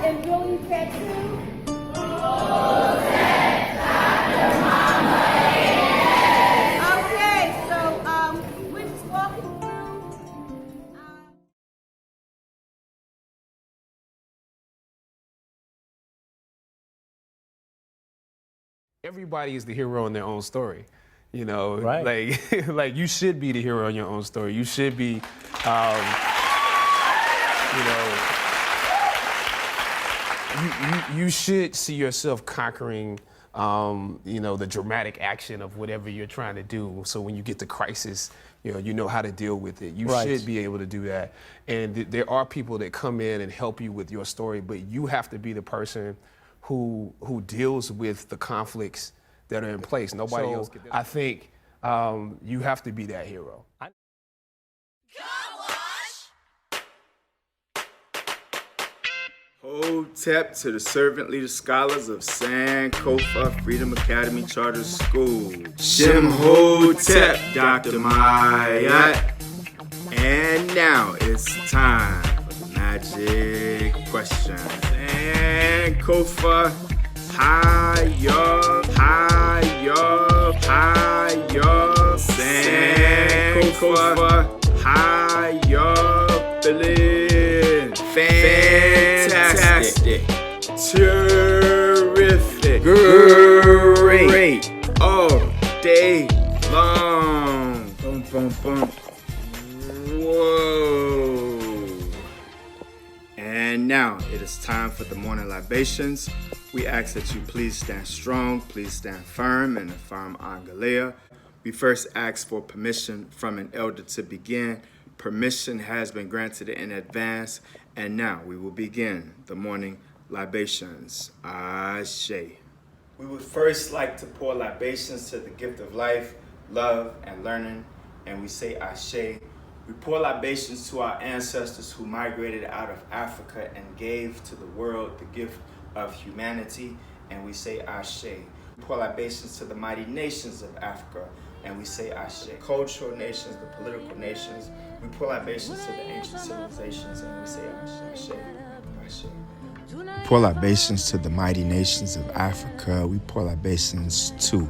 and Billy Tattoo. Okay, so we're just walking through. Everybody is the hero in their own story. You know, Right. like you should be the hero in your own story. You should be, you know, you should see yourself conquering, you know, the dramatic action of whatever you're trying to do. So when you get to crisis, you know how to deal with it. You Right. should be able to do that. And there are people that come in and help you with your story, but you have to be the person who deals with the conflicts that are in place. Nobody else can do it. I think you have to be that hero. Hotep to the servant leader scholars of Sankofa Freedom Academy Charter School. Shem Hotep, Dr. Mayat. And now it's time for the magic question. Sankofa, Hayab, Hayab, Hayab. Sankofa, Hayab, Berlin. Fantastic, terrific, great, all day long. Boom, boom, boom. Whoa. And now it is time for the morning libations. We ask that you please stand strong, please stand firm in the firm Angalea. We first ask for permission from an elder to begin. Permission has been granted in advance, and now we will begin the morning libations. Ashe. We would first like to pour libations to the gift of life, love, and learning, and we say Ashe. We pour libations to our ancestors who migrated out of Africa and gave to the world the gift of humanity, and we say Ashe. We pour libations to the mighty nations of Africa, and we say Ashe. Cultural nations, the political nations, we pour libations to the ancient civilizations, and we say Ashe, Ashe, Ashe. We pour libations to the mighty nations of Africa. We pour libations to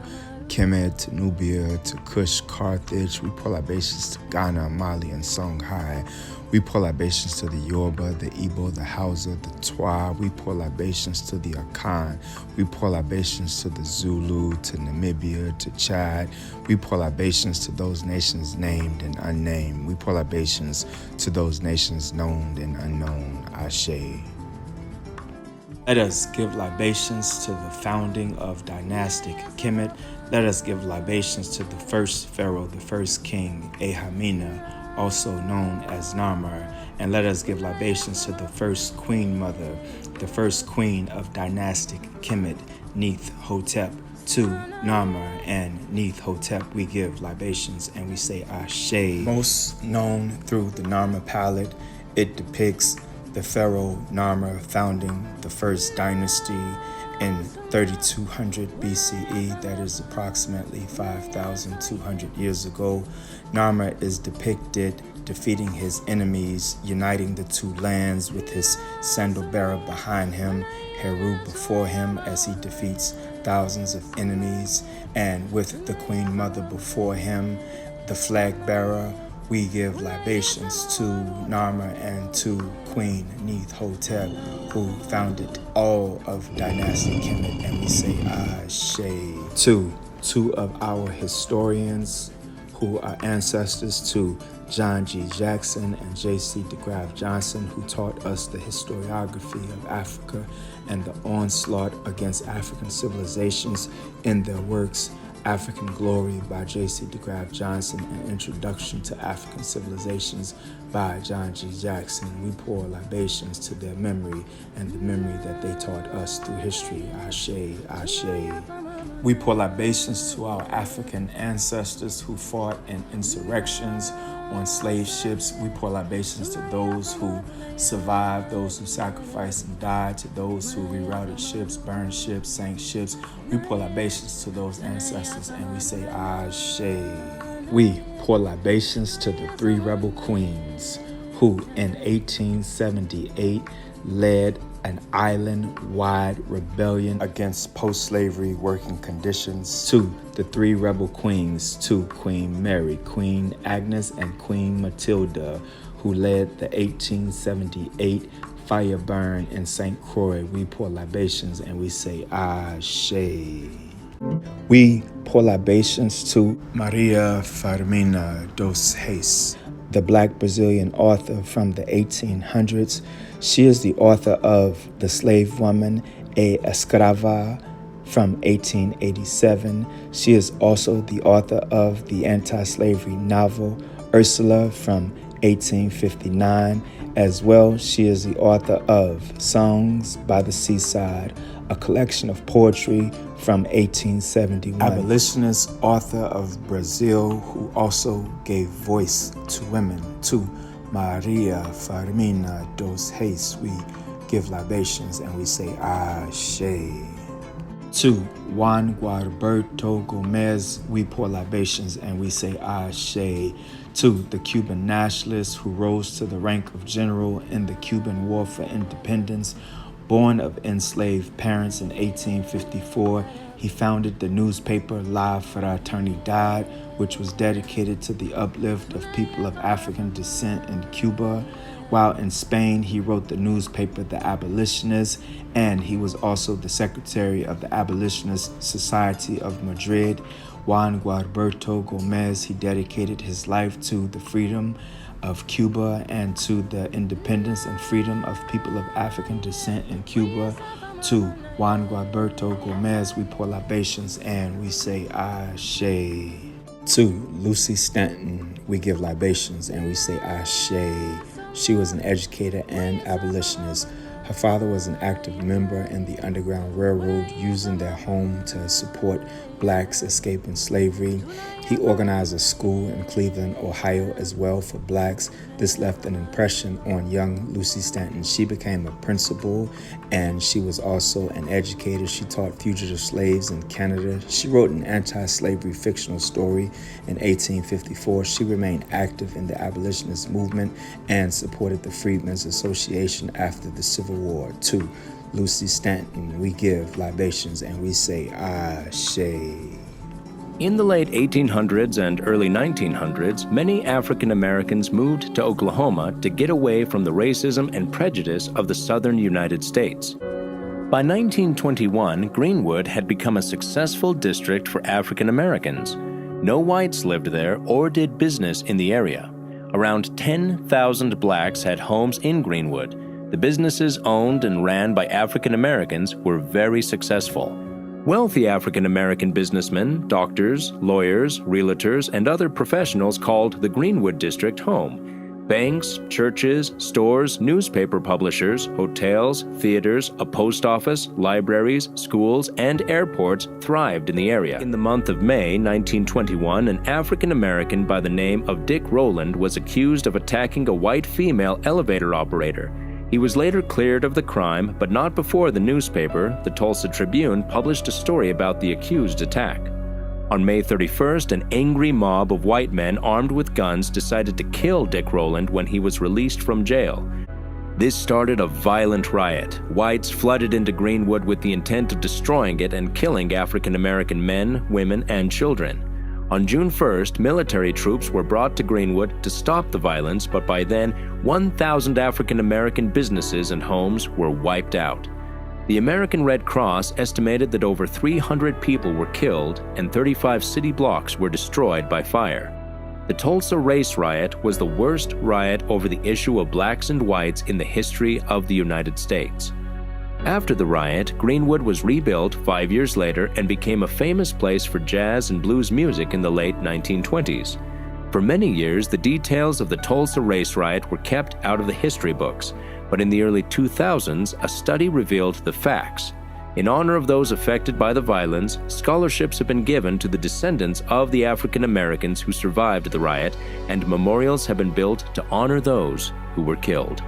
Kemet, to Nubia, to Kush, Carthage. We pour libations to Ghana, Mali, and Songhai. We pour libations to the Yoruba, the Igbo, the Hausa, the Twa. We pour libations to the Akan. We pour libations to the Zulu, to Namibia, to Chad. We pour libations to those nations named and unnamed. We pour libations to those nations known and unknown. Ashe. Let us give libations to the founding of dynastic Kemet. Let us give libations to the first pharaoh, the first king, Ahamina, also known as Narmer. And let us give libations to the first queen mother, the first queen of dynastic Kemet, Neith Hotep. To Narmer and Neith Hotep we give libations, and we say Ashe. Most known through the Narmer palette, it depicts the pharaoh Narmer founding the first dynasty in 3200 BCE, that is approximately 5,200 years ago. Narmer is depicted defeating his enemies, uniting the two lands with his sandal bearer behind him, Heru before him as he defeats thousands of enemies, and with the Queen Mother before him, the flag bearer. We give libations to Narmer and to Queen Neith Hotep, who founded all of dynastic Kemet, and we say Ashe. Two of our historians who are ancestors to John G. Jackson and J.C. DeGraff Johnson, who taught us the historiography of Africa and the onslaught against African civilizations in their works, African Glory by J.C. DeGraff Johnson and Introduction to African Civilizations by John G. Jackson. We pour libations to their memory and the memory that they taught us through history. Ashe, Ashe. We pour libations to our African ancestors who fought in insurrections on slave ships. We pour libations to those who survived, those who sacrificed and died, to those who rerouted ships, burned ships, sank ships. We pour libations to those ancestors, and we say Ashe. We pour libations to the three rebel queens who in 1878 led an island-wide rebellion against post-slavery working conditions. 2. The three rebel queens, 2. Queen Mary, Queen Agnes, and Queen Matilda, who led the 1878 fire burn in St. Croix. We pour libations and we say, Ashe. We pour libations to Maria Firmina dos Reis, the Black Brazilian author from the 1800s. She is the author of The Slave Woman, A Escrava, from 1887. She is also the author of the anti-slavery novel Ursula from 1859. As well, she is the author of Songs by the Seaside, a collection of poetry from 1871. Abolitionist author of Brazil, who also gave voice to women. 2. Maria Firmina dos Reis. We give libations and we say Ashe. 2. Juan Gualberto Gomez. We pour libations and we say Ashe. 2. The Cuban nationalist who rose to the rank of general in the Cuban War for Independence. Born of enslaved parents in 1854, he founded the newspaper La Fraternidad, which was dedicated to the uplift of people of African descent in Cuba. While in Spain, he wrote the newspaper The Abolitionist, and he was also the secretary of the Abolitionist Society of Madrid. Juan Gualberto Gomez, he dedicated his life to the freedom of Cuba and to the independence and freedom of people of African descent in Cuba. 2. Juan Gualberto Gomez, we pour libations and we say Ashe. 2. Lucy Stanton, we give libations and we say Ashe. She was an educator and abolitionist. Her father was an active member in the Underground Railroad, using their home to support blacks escaping slavery. He organized a school in Cleveland, Ohio, as well for blacks. This left an impression on young Lucy Stanton. She became a principal, and she was also an educator. She taught fugitive slaves in Canada. She wrote an anti-slavery fictional story in 1854. She remained active in the abolitionist movement and supported the Freedmen's Association after the Civil War. 2. Lucy Stanton, we give libations and we say Ashe. In the late 1800s and early 1900s, many African Americans moved to Oklahoma to get away from the racism and prejudice of the southern United States. By 1921, Greenwood had become a successful district for African Americans. No whites lived there or did business in the area. Around 10,000 blacks had homes in Greenwood. The businesses owned and ran by African Americans were very successful. Wealthy African American businessmen, doctors, lawyers, realtors, and other professionals called the Greenwood District home. Banks, churches, stores, newspaper publishers, hotels, theaters, a post office, libraries, schools, and airports thrived in the area. In the month of May 1921, an African American by the name of Dick Rowland was accused of attacking a white female elevator operator. He was later cleared of the crime, but not before the newspaper, the Tulsa Tribune, published a story about the accused attack. On May 31st, an angry mob of white men armed with guns decided to kill Dick Rowland when he was released from jail. This started a violent riot. Whites flooded into Greenwood with the intent of destroying it and killing African American men, women, and children. On June 1st, military troops were brought to Greenwood to stop the violence, but by then, 1,000 African American businesses and homes were wiped out. The American Red Cross estimated that over 300 people were killed and 35 city blocks were destroyed by fire. The Tulsa Race Riot was the worst riot over the issue of blacks and whites in the history of the United States. After the riot, Greenwood was rebuilt 5 years later and became a famous place for jazz and blues music in the late 1920s. For many years, the details of the Tulsa Race Riot were kept out of the history books, but in the early 2000s, a study revealed the facts. In honor of those affected by the violence, scholarships have been given to the descendants of the African Americans who survived the riot, and memorials have been built to honor those who were killed.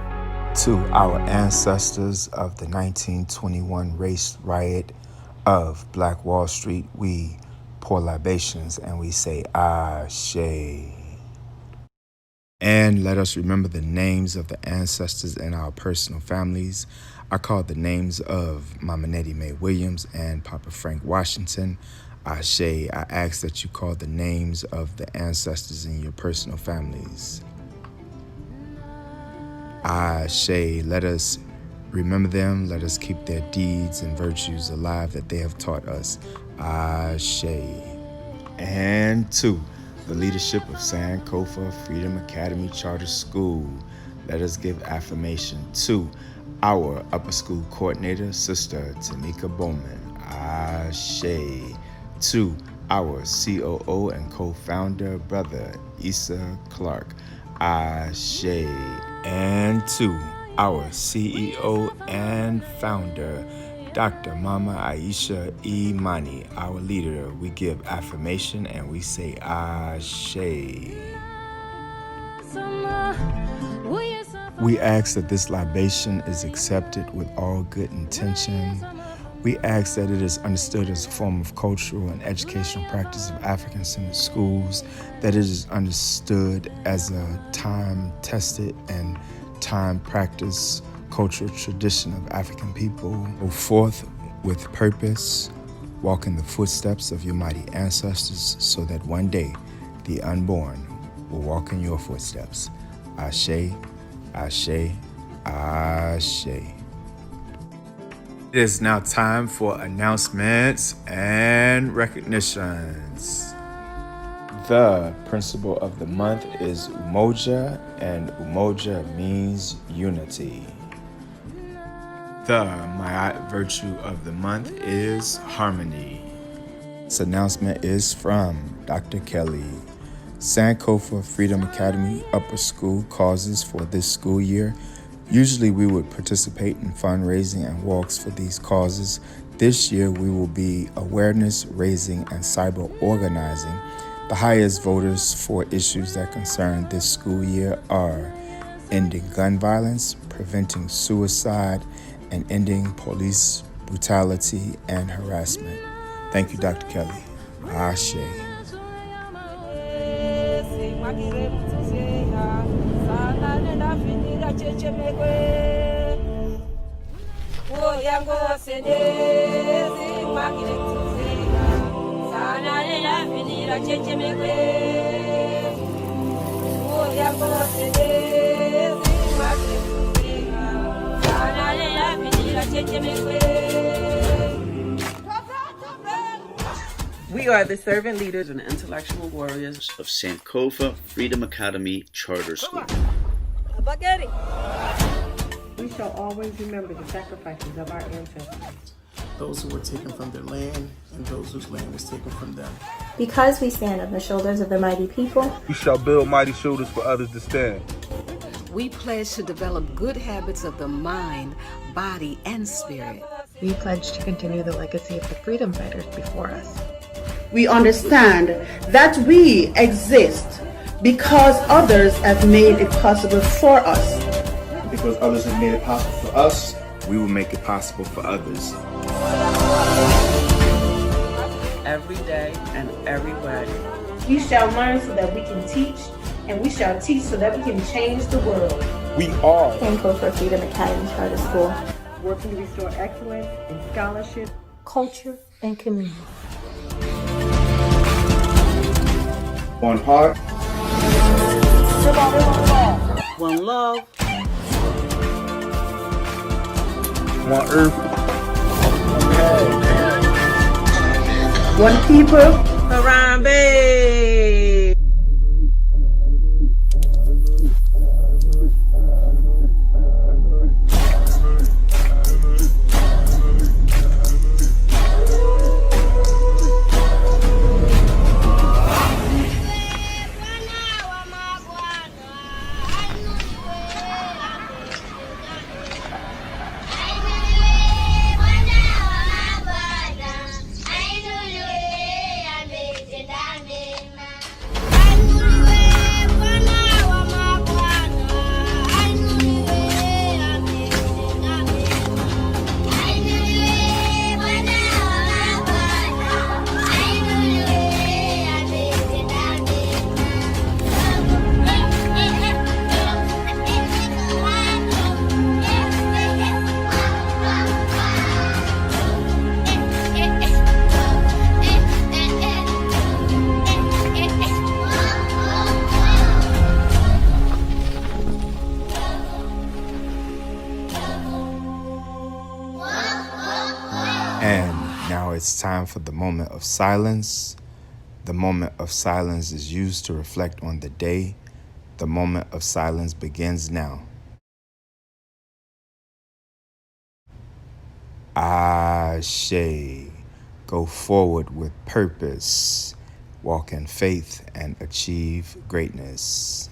To our ancestors of the 1921 race riot of Black Wall Street, we pour libations and we say Ashe. And let us remember the names of the ancestors in our personal families. I call the names of Mama Nettie Mae Williams and Papa Frank Washington. Ashe, I ask that you call the names of the ancestors in your personal families. Ashe, let us remember them. Let us keep their deeds and virtues alive that they have taught us. Ashe. And 2, the leadership of Sankofa Freedom Academy Charter School. Let us give affirmation to our upper school coordinator, Sister Tamika Bowman. Ashe. To our COO and co-founder, Brother Issa Clark. Ashe. And to our CEO and founder, Dr. Mama Aisha Imani, our leader, we give affirmation and we say Ashe. We ask that this libation is accepted with all good intention. We ask that it is understood as a form of cultural and educational practice of African-centered schools, that it is understood as a time-tested and time-practiced cultural tradition of African people. Go forth with purpose, walk in the footsteps of your mighty ancestors, so that one day the unborn will walk in your footsteps. Ashe, Ashe, Ashe. It is now time for announcements and recognitions. The principle of the month is Umoja, and Umoja means unity. The Ma'at virtue of the month is harmony. This announcement is from Dr. Kelly. Sankofa Freedom Academy Upper School causes for this school year. Usually we would participate in fundraising and walks for these causes. This year we will be awareness raising and cyber organizing. The highest voters for issues that concern this school year are ending gun violence, preventing suicide, and ending police brutality and harassment. Thank you, Dr. Kelly. Ashe. We are the servant leaders and intellectual warriors of Sankofa Freedom Academy Charter School. We shall always remember the sacrifices of our ancestors. Those who were taken from their land and those whose land was taken from them. Because we stand on the shoulders of the mighty people, we shall build mighty shoulders for others to stand. We pledge to develop good habits of the mind, body, and spirit. We pledge to continue the legacy of the freedom fighters before us. We understand that we exist because others have made it possible for us. Because others have made it possible for us, we will make it possible for others. every day and everywhere. We shall learn so that we can teach, and we shall teach so that we can change the world. We are Sankofa Freedom Academy Charter School, working to restore excellence in scholarship, culture, and community. one heart, One love, one earth, one people, Harambe. And now it's time for the moment of silence. The moment of silence is used to reflect on the day. The moment of silence begins now. Ashe. Go forward with purpose. Walk in faith and achieve greatness.